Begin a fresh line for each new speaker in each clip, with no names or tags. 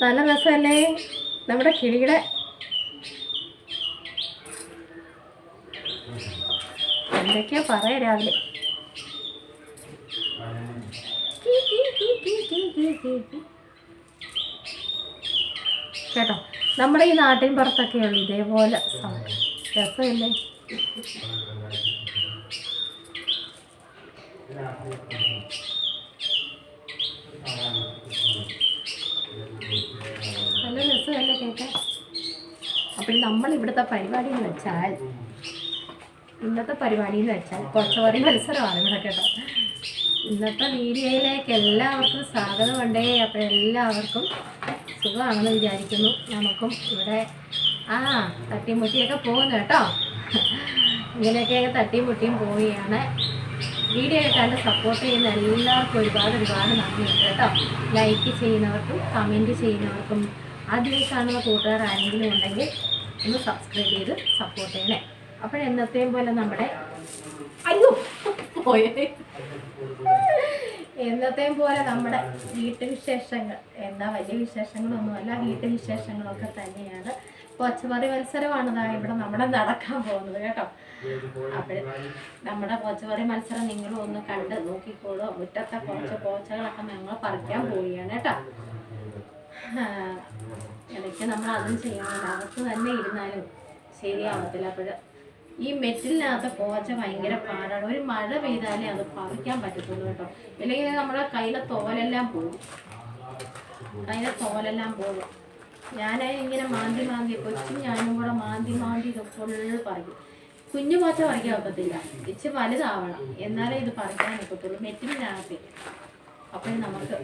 നല്ല രസമല്ലേ നമ്മുടെ കിളിയുടെ? എന്തൊക്കെയാ പറയാ രാവിലെ. കേട്ടോ, നമ്മുടെ ഈ നാട്ടിൻ പുറത്തൊക്കെയുള്ളു ഇതേപോലെ രസമല്ലേ? നല്ല രസമല്ലേ കേൾക്കാൻ? അപ്പോൾ നമ്മൾ ഇവിടുത്തെ പരിപാടി എന്ന് വെച്ചാൽ, ഇന്നത്തെ പരിപാടി എന്ന് വെച്ചാൽ കൊച്ചവറി മത്സരമാണ് ഇവിടെ കേട്ടോ. ഇന്നത്തെ വീഡിയോയിലേക്ക് എല്ലാവർക്കും സ്വാഗതമുണ്ടേ. അപ്പോൾ എല്ലാവർക്കും സുഖമാണെന്ന് വിചാരിക്കുന്നു. നമുക്കും ഇവിടെ തട്ടിമുട്ടിയൊക്കെ പോകുന്നു കേട്ടോ. ഇങ്ങനെയൊക്കെ തട്ടിമുട്ടിയും പോവുകയാണ്. വീഡിയോ കണ്ട് സപ്പോർട്ട് ചെയ്യുന്ന എല്ലാവർക്കും ഒരുപാട് നന്ദിയുണ്ട് കേട്ടോ. ലൈക്ക് ചെയ്യുന്നവർക്കും കമൻറ്റ് ചെയ്യുന്നവർക്കും ആദ്യമായി കാണുന്ന കൂട്ടുകാർ ആരെങ്കിലും ഉണ്ടെങ്കിൽ ഒന്ന് സബ്സ്ക്രൈബ് ചെയ്ത് സപ്പോർട്ട് ചെയ്യണേ. അപ്പോഴെന്നത്തെയും പോലെ നമ്മുടെ എന്നത്തെയും പോലെ നമ്മുടെ വീട്ടുവിശേഷങ്ങൾ, എന്താ വലിയ വിശേഷങ്ങളൊന്നുമല്ല, വീട്ടുവിശേഷങ്ങളൊക്കെ തന്നെയാണ്. കൊച്ചുപറി മത്സരമാണ് ഇവിടെ നമ്മുടെ നടക്കാൻ പോകുന്നത് കേട്ടോ. അപ്പോൾ നമ്മുടെ കൊച്ചുപറി മത്സരം നിങ്ങളും ഒന്ന് കണ്ട് നോക്കിക്കോളൂ. മുറ്റത്തെ കുറച്ച് പോച്ചകളൊക്കെ ഞങ്ങൾ പറിക്കാൻ പോവുകയാണ് കേട്ടോ. ഇടയ്ക്ക് നമ്മൾ അതും ചെയ്യണം. അകത്ത് തന്നെ ഇരുന്നാലും ശരിയാവത്തില്ല. അപ്പോൾ ഈ മെറ്റിലിനകത്ത് പോച്ച ഭയങ്കര പാടാണ്. ഒരു മഴ പെയ്താലേ അത് പറിക്കാൻ പറ്റത്തുള്ളൂ കേട്ടോ. ഇല്ലെങ്കിൽ നമ്മുടെ കയ്യിലെ തോലെല്ലാം പോകും. ഞാൻ ഇങ്ങനെ മാന്തി കൊച്ചും ഞാനും കൂടെ മാന്തി ഇത് ഫുള്ള് പറിക്കും. കുഞ്ഞു പോച്ച പറിക്കാൻ ഒക്കത്തില്ല, ഇച്ചിരി വലുതാവണം, എന്നാലേ ഇത് പറിക്കാൻ ഒക്കത്തുള്ളൂ മെറ്റിലിനകത്ത്. അപ്പോഴും നമുക്ക്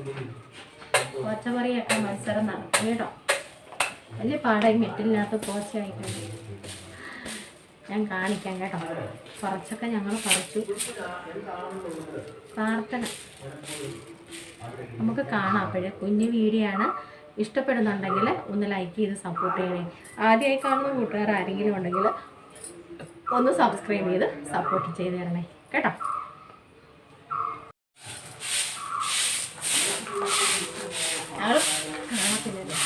പോച്ചപറിയൊക്കെ മത്സരം നടക്കും കേട്ടോ. വലിയ പാടായി മെറ്റിലിനകത്ത് പോച്ച ആയിക്കഴിഞ്ഞു. ഞാൻ കാണിക്കാം കേട്ടോ. കുറച്ചൊക്കെ ഞങ്ങൾ പറിച്ചു. പ്രാർത്ഥന നമുക്ക് കാണാം. അപ്പോഴേ കുഞ്ഞു വീഡിയോ ആണ്. ഇഷ്ടപ്പെടുന്നുണ്ടെങ്കിൽ ഒന്ന് ലൈക്ക് ചെയ്ത് സപ്പോർട്ട് ചെയ്യണേ. ആദ്യമായി കാണുന്ന കൂട്ടുകാർ ആരെങ്കിലും ഉണ്ടെങ്കിൽ ഒന്ന് സബ്സ്ക്രൈബ് ചെയ്ത് സപ്പോർട്ട് ചെയ്ത് തരണേ കേട്ടോ. ഞങ്ങൾ കാണത്തില്ലല്ലോ.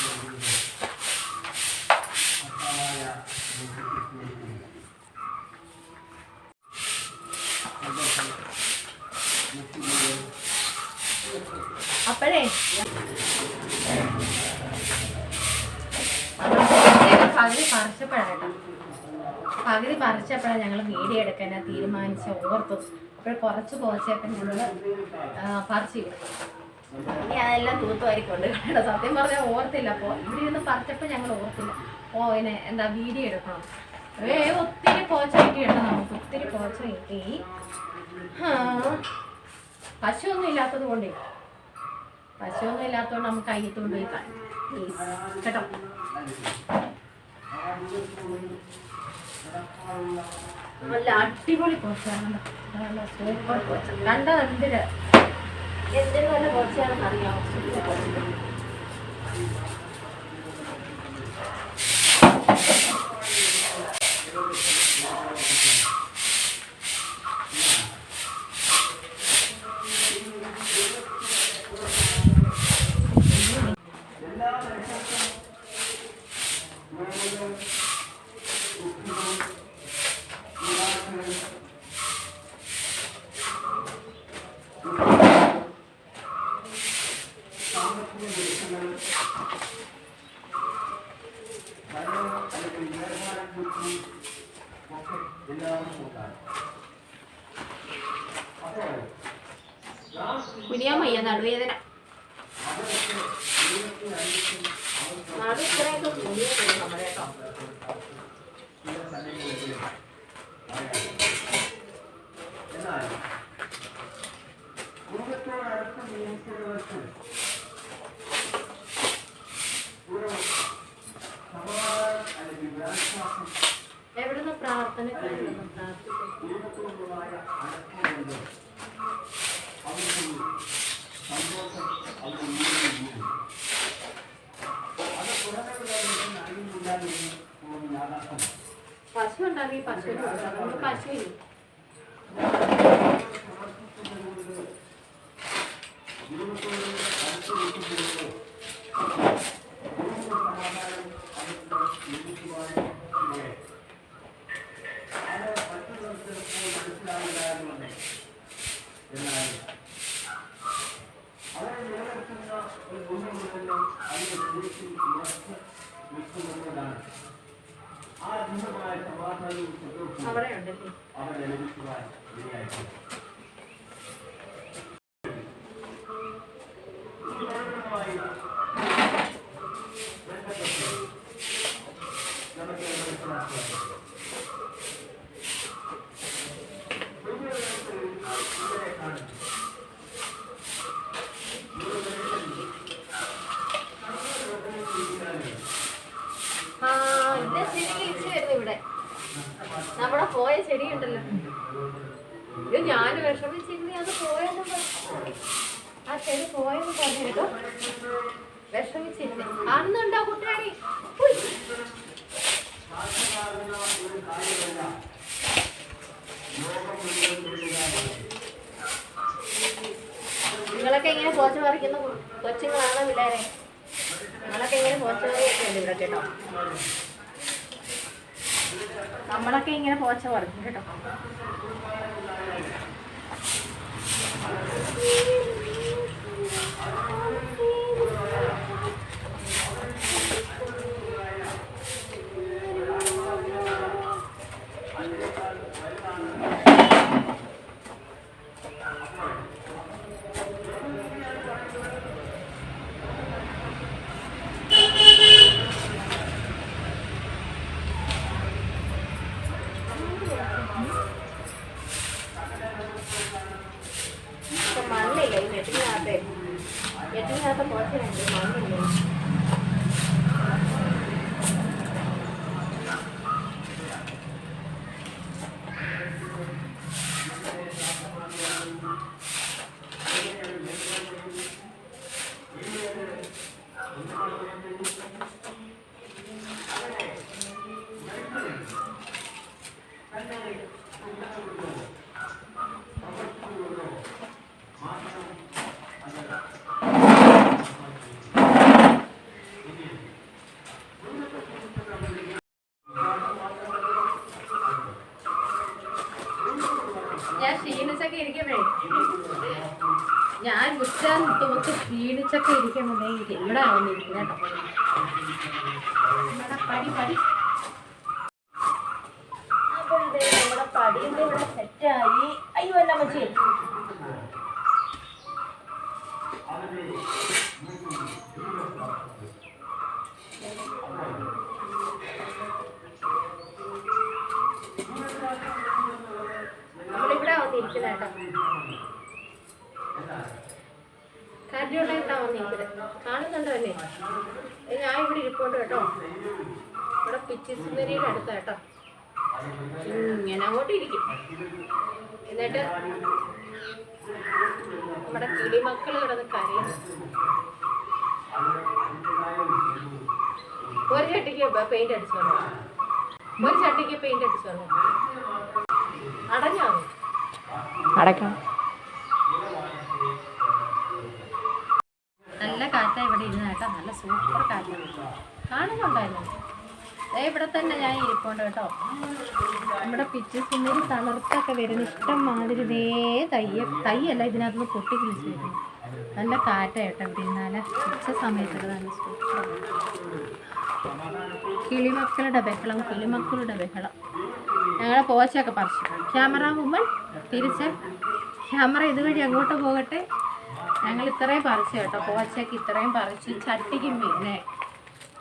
അപ്പോഴേ പകുതി പറിച്ചപ്പോഴാണ് ഞങ്ങൾ വീഡിയോ എടുക്കാൻ തീരുമാനിച്ച് ഓർത്തു. അപ്പോൾ കുറച്ച് പോച്ചയൊക്കെ ഞങ്ങൾ പറിച്ചില്ല. ഇനി അതെല്ലാം തൂത്തുവാരിക്കൊണ്ട് കേട്ടോ. സത്യം പറഞ്ഞാൽ ഓർത്തില്ല. അപ്പോൾ ഇവിടെ ഇരുന്ന് പറിച്ചപ്പോൾ ഞങ്ങൾ ഓർത്തില്ല എന്താ വീഡിയോ എടുക്കണം. ഒത്തിരി പോച്ച കിട്ടി കേട്ടോ. നമുക്ക് ഒത്തിരി പോച്ച കിട്ടി. പശുവൊന്നും ഇല്ലാത്തതുകൊണ്ട് നമുക്ക് അയ്യത്ത് കൊണ്ടുപോയി കേട്ടോ. നല്ല അടിപൊളി പോച്ചയാണ്. സൂപ്പർ പോച്ച. കണ്ടത് എന്തിനു നല്ല പോച്ചയാണെന്ന് അറിയാമോ? സൂപ്പർ പോച്ച. കുനിയാൻ വയ്യ, നടുവേദന. നടു ഇത്രയൊക്കെ കുനിയുള്ളൂ നമ്മുടെ കേട്ടോ. എവിടുന്ന് പ്രാർത്ഥന പശു ഉണ്ടാക്കി പശുവിന് കൊടുക്കാം. നമുക്ക് പശുവിന് അവിടെ ഉണ്ടല്ലേ. ഇതിന്റെ ചെടി ഇരിച്ചായിരുന്നു ഇവിടെ. നമ്മുടെ പോയ ചെടി ഉണ്ടല്ലോ, ഇത് ഞാൻ വിഷമിച്ചിരുന്നു അത് പോയെന്ന് പറഞ്ഞു. ആ ചെടി പോയെന്ന് പറഞ്ഞു കേട്ടോ, വിഷമിച്ചിരുന്നു. അന്നുണ്ടോ കുട്ടിയാണി? നിങ്ങളൊക്കെ ഇങ്ങനെ പോച്ച പറിക്കുന്ന കൊച്ചുങ്ങളാണോ പിള്ളേരെ? നമ്മളൊക്കെ ഇങ്ങനെ പോച്ച പറിയൊക്കെ ഉണ്ട് ഇവിടെ കേട്ടോ. നമ്മളൊക്കെ ഇങ്ങനെ പോച്ച പറിക്കും കേട്ടോ. മണ്ണില്ല ഈ നെറ്റിനകത്ത് പോച്ചനുണ്ട്, മണ്ണില്ല. ഞാൻ ക്ഷീണിച്ചൊക്കെ ഇരിക്കണേ, ഞാൻ മുറ്റാൻ തൂത്ത് ക്ഷീണിച്ചൊക്കെ ഇരിക്കുന്നുണ്ടെങ്കിൽ ഇവിടെ വന്നിരിക്കും കേട്ടോ. നമ്മുടെ പടി അപ്പോഴേ നമ്മുടെ പടിയുടെ ഇവിടെ സെറ്റായി. അയ്യോ അല്ല മച്ചി, നമ്മളിവിടെ വന്നിരിക്കുന്ന കേട്ടോ. കരടിയോട്ടായിട്ടാ വന്നിരിക്കുന്നത്, കാണുന്നുണ്ടോ അല്ലേ? ഞാൻ ഇവിടെ ഇരിപ്പുണ്ട് കേട്ടോ. ഇവിടെ പിച്ചിസുന്ദരിയുടെ അടുത്ത കേട്ടോ. ഇങ്ങനെ അങ്ങോട്ട് ഇരിക്കും. എന്നിട്ട് നമ്മുടെ കിളിമക്കൾ കിടന്ന് കരയുന്നു. ഒരു ചട്ടിക്ക് പെയിന്റ് അടിച്ചോളൂ, ഒരു ചട്ടിക്ക് പെയിന്റ് അടിച്ചോളൂ. അടഞ്ഞോ? അടക്കാം. നല്ല കാറ്റാ ഇവിടെ ഇരുന്ന് കേട്ടോ, നല്ല സൂപ്പർ കാറ്റാണ്. കാണുന്നുണ്ടായിരുന്നു. ഇവിടെ തന്നെ ഞാൻ ഇരിപ്പുണ്ട് കേട്ടോ. നമ്മുടെ പിച്ചിസുന്ദരി തളർത്തൊക്കെ വരുന്ന ഇഷ്ടം മാതിരി തയ്യല്ല ഇതിനകത്ത് പൊട്ടി കിളിച്ച് വരുന്നു. നല്ല കാറ്റായിട്ടോ ഇവിടെ ഇരുന്നാല് ഉച്ച സമയത്തൊക്കെ നല്ല സൂപ്പർ. കിളിമക്കളുടെ ബഹളം. ഞങ്ങളെ പോച്ചയൊക്കെ പറിച്ചു. ക്യാമറ വുമൺ തിരിച്ച് ക്യാമറ ഇതുവഴി അങ്ങോട്ട് പോകട്ടെ. ഞങ്ങൾ ഇത്രയും പറിച്ചു കേട്ടോ, പോച്ചയൊക്കെ ഇത്രയും പറിച്ചു. ചട്ടിക്ക് പിന്നെ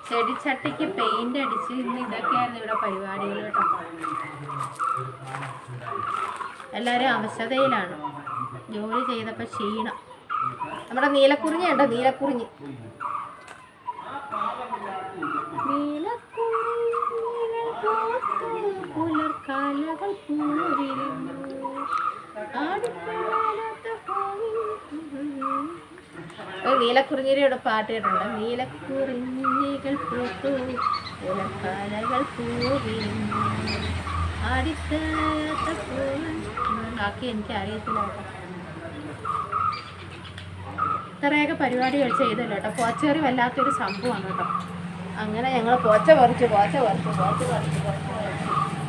ചെടിച്ചട്ടിക്ക് പെയിന്റ് അടിച്ച്. ഇന്ന് ഇതൊക്കെയായിരുന്നു ഇവിടെ പരിപാടികൾ കേട്ടോ. എല്ലാവരും അവശതയിലാണ്, ജോലി ചെയ്തപ്പോൾ ക്ഷീണം. നമ്മുടെ നീലക്കുറിഞ്ഞി ഉണ്ടോ? നീലക്കുറിഞ്ഞി പുലർക്കാലകൾ പൂരിരുന്നു. നീലക്കുറിഞ്ഞിയുടെ പാട്ട് കേട്ടുണ്ട്. നീലക്കുറിഞ്ഞികൾ പൂത്തു പുലർക്കാലകൾ പൂരിരുന്നു. ബാക്കി എനിക്ക് അറിയത്തില്ല കേട്ടോ. ഇത്രയൊക്കെ പരിപാടികൾ ചെയ്തല്ലോ കേട്ടോ. പോച്ചേറി വല്ലാത്തൊരു സംഭവമാണ് കേട്ടോ. അങ്ങനെ ഞങ്ങൾ പോച്ച പറിച്ചു.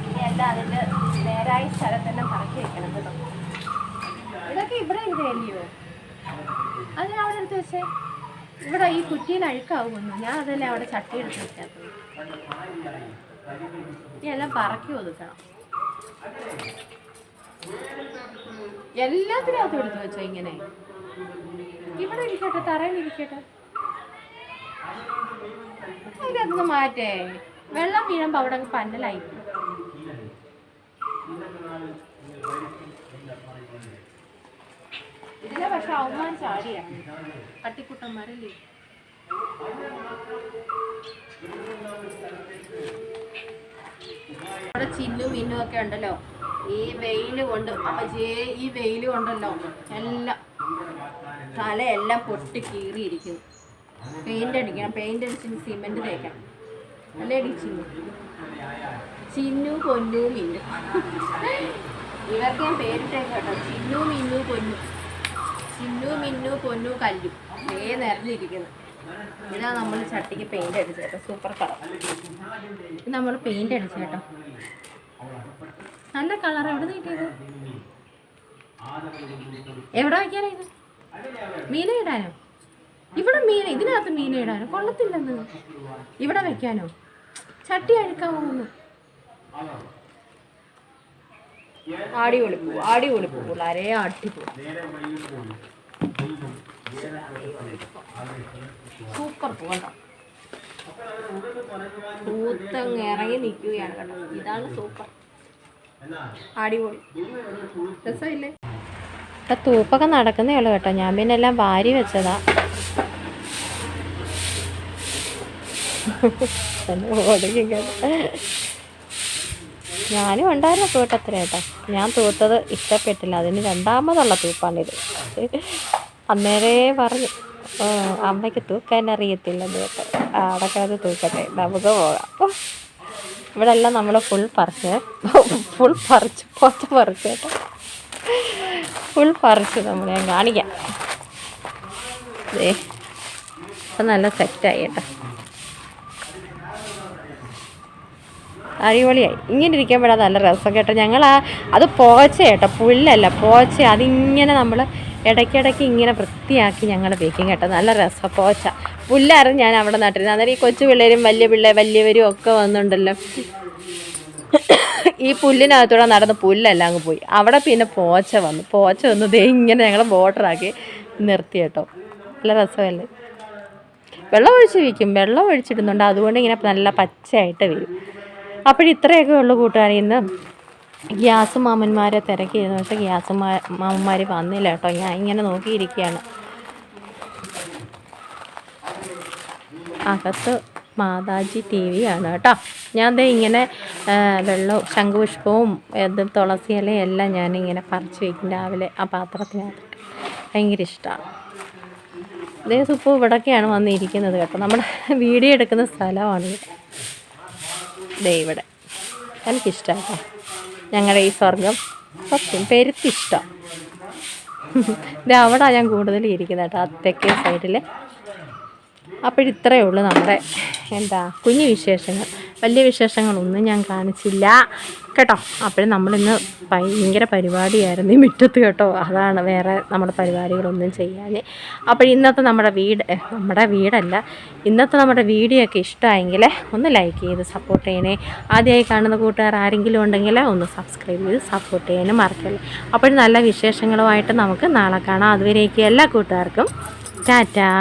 ഇനി എല്ലാം അതിൻ്റെ നേരായ സ്ഥലത്തെല്ലാം പറക്കി വെക്കണം കേട്ടോ. ഇതൊക്കെ ഇവിടെ ഇതല്ലയോ? അത് അവിടെ എടുത്ത് വെച്ചേ. ഇവിടെ ഈ കുറ്റിയിൽ അഴുക്കാവുന്നു. ഞാൻ അതല്ലേ അവിടെ ചട്ടി എടുത്ത് വെക്കാത്തത്. ഇനി എല്ലാം പറക്കി ഒതുക്കണം. എല്ലാത്തിനും അകത്ത് എടുത്ത് വെച്ചോ ഇങ്ങനെ. ഇവിടെ ഇരിക്കട്ടെ, തറയിൽ ഇരിക്കട്ടെ. അതിനകത്തുനിന്ന് മാറ്റേ. വെള്ളം വീഴുമ്പോൾ അവിടെ പന്നലായി. ഇതിലെ പക്ഷെ അവന്മാർ ചാടിയാണ്, കട്ടിക്കുട്ടന്മാരല്ലേ. അവിടെ ചിന്നും മീനും ഒക്കെ ഉണ്ടല്ലോ. ഈ വെയിൽ കൊണ്ട് ഈ വെയിൽ കൊണ്ടല്ലോ എല്ലാം തലയെല്ലാം പൊട്ടി കീറിയിരിക്കുന്നു. പെയിന്റ് അടിക്കണം. പെയിന്റ് അടിച്ചിട്ട് സിമെന്റ് തേക്കണം. അല്ലേ ചിന്നു? ചിന്നു, പൊന്നു, മിന്നു. ഇവർക്ക് ഞാൻ പേരിട്ടേക്ക് കേട്ടോ. ചിന്നു, മിന്നു, പൊന്നു. ചിന്നു, മിന്നു, പൊന്നു, കല്ലു. നിറഞ്ഞിരിക്കുന്നു. ഇതാ നമ്മൾ ചട്ടിക്ക് പെയിന്റ് അടിച്ചു കേട്ടോ. Super colour. ഇത് നമ്മൾ പെയിന്റ് അടിച്ചു കേട്ടോ. നല്ല കളർ. എവിടെ നീട്ടിയത്? എവിടെ വയ്ക്കാനാ ഇത്? മീന ഇടാനോ? ഇവിടെ മീന, ഇതിനകത്ത് മീന ഇടാനോ? കൊള്ളത്തില്ലെന്ന്. ഇവിടെ വെക്കാനോ? ചട്ടി അഴുക്കാവുന്നു. അടിപൊളിപ്പൂ, അടിപൊളിപ്പൂ പിള്ളേരെ, അടിപൊളി. സൂപ്പർ പൂ കണ്ടോ. പൂത്തങ്ങ് ഇറങ്ങി നിൽക്കുകയാണ് കേട്ടോ. ഇതാണ് സൂപ്പർ, അടിപൊളി. രസമില്ലേ? ഇപ്പം തൂപ്പൊക്കെ നടക്കുന്നേ ഉള്ളൂ കേട്ടോ. ഞാൻ പിന്നെ എല്ലാം വാരി വെച്ചതാ. ഞാനും ഉണ്ടായിരുന്നു തൂട്ടത്ര കേട്ടോ. ഞാൻ തൂത്തത് ഇഷ്ടപ്പെട്ടില്ല. അതിന് രണ്ടാമതുള്ള തൂപ്പാണിത്. അന്നേരേ പറഞ്ഞു അമ്മയ്ക്ക് തൂക്കാൻ അറിയത്തില്ല കേട്ടോ. അതൊക്കെ അത് തൂക്കട്ടെ, നമുക്ക് പോകാം. ഇവിടെ എല്ലാം നമ്മൾ ഫുൾ പറിച്ച് പോച്ച പറിച്ച് കേട്ടോ. ഫുൾ പറിച്ച് നമ്മൾ ഞാൻ കാണിക്കാം. അപ്പം നല്ല സെറ്റായി കേട്ടോ. അടിപൊളിയായി. ഇങ്ങനെ ഇരിക്കുമ്പോഴാണ് നല്ല രസം കേട്ടോ. അത് പോച്ച കേട്ടോ, പുല്ലല്ല പോച്ച. അതിങ്ങനെ നമ്മൾ ഇടയ്ക്കിടയ്ക്ക് ഇങ്ങനെ വൃത്തിയാക്കി ഞങ്ങൾ വെക്കും കേട്ടോ. നല്ല രസം. പോച്ച പുല്ലായിരുന്നു ഞാൻ അവിടെ നട്ടിരുന്നത്. അന്നേരം ഈ കൊച്ചു പിള്ളേരും വലിയവരും ഒക്കെ വന്നിട്ടുണ്ടല്ലോ. ഈ പുല്ലിനകത്തൂടെ നടന്ന് പുല്ലെല്ലാം അങ്ങ് പോയി. അവിടെ പിന്നെ പോച്ച വന്നു ദേ ഇങ്ങനെ ഞങ്ങൾ ബോർഡറാക്കി നിർത്തി കേട്ടോ. നല്ല രസമല്ലേ. വെള്ളം ഒഴിച്ച് വയ്ക്കും, വെള്ളം ഒഴിച്ചിടുന്നുണ്ട്. അതുകൊണ്ട് ഇങ്ങനെ നല്ല പച്ചയായിട്ട് വരും. അപ്പോഴിത്രയൊക്കെ ഉള്ളു കൂട്ടുകാർ. ഇന്ന് ഗ്യാസ് മാമന്മാരെ തിരക്കിയിരുന്നു. പക്ഷേ ഗ്യാസ് മാമന്മാർ വന്നില്ല കേട്ടോ. ഞാൻ ഇങ്ങനെ നോക്കിയിരിക്കുകയാണ്. അകത്ത് മാതാജി TV ആണ് കേട്ടോ. ഞാൻ ദേ ഇങ്ങനെ വെള്ളവും ശംഖുപുഷ്പവും തുളസി ഇലയും എല്ലാം ഞാനിങ്ങനെ പറിച്ച് വയ്ക്കും രാവിലെ ആ പാത്രത്തിനകത്ത്. ഭയങ്കര ഇഷ്ടമാണ്. ഇതേ സുപ്പ് ഇവിടൊക്കെയാണ് വന്നിരിക്കുന്നത് കേട്ടോ. നമ്മുടെ വീഡിയോ എടുക്കുന്ന സ്ഥലമാണിത്. ദേ ഇവിടെ എനിക്കിഷ്ടമാണ് കേട്ടോ. ഞങ്ങളുടെ ഈ സ്വർഗം സത്യം പെരുത്തിഷ്ടം. ഇത് അവിടെ ഞാൻ കൂടുതൽ ഇരിക്കുന്നത് കേട്ടോ, ആ തെക്കേ സൈഡിൽ. അപ്പോഴിത്രയേ ഉള്ളൂ നമ്മുടെ കുഞ്ഞു വിശേഷങ്ങൾ. വലിയ വിശേഷങ്ങളൊന്നും ഞാൻ കാണിച്ചില്ല കേട്ടോ. അപ്പോഴും നമ്മളിന്ന് ഭയങ്കര പരിപാടിയായിരുന്നു ഈ മുറ്റത്ത് കേട്ടോ. അതാണ്, വേറെ നമ്മുടെ പരിപാടികളൊന്നും ചെയ്യാൻ. അപ്പോൾ ഇന്നത്തെ നമ്മുടെ വീടല്ല, ഇന്നത്തെ നമ്മുടെ വീഡിയോ ഒക്കെ ഇഷ്ടമായെങ്കിൽ ഒന്ന് ലൈക്ക് ചെയ്ത് സപ്പോർട്ട് ചെയ്യണേ. ആദ്യമായി കാണുന്ന കൂട്ടുകാർ ആരെങ്കിലും ഉണ്ടെങ്കിൽ ഒന്ന് സബ്സ്ക്രൈബ് ചെയ്ത് സപ്പോർട്ട് ചെയ്യാനും മറക്കല്ലേ. അപ്പോഴും നല്ല വിശേഷങ്ങളുമായിട്ട് നമുക്ക് നാളെ കാണാം. അതുവരേക്കും എല്ലാ കൂട്ടുകാർക്കും ടാറ്റാ.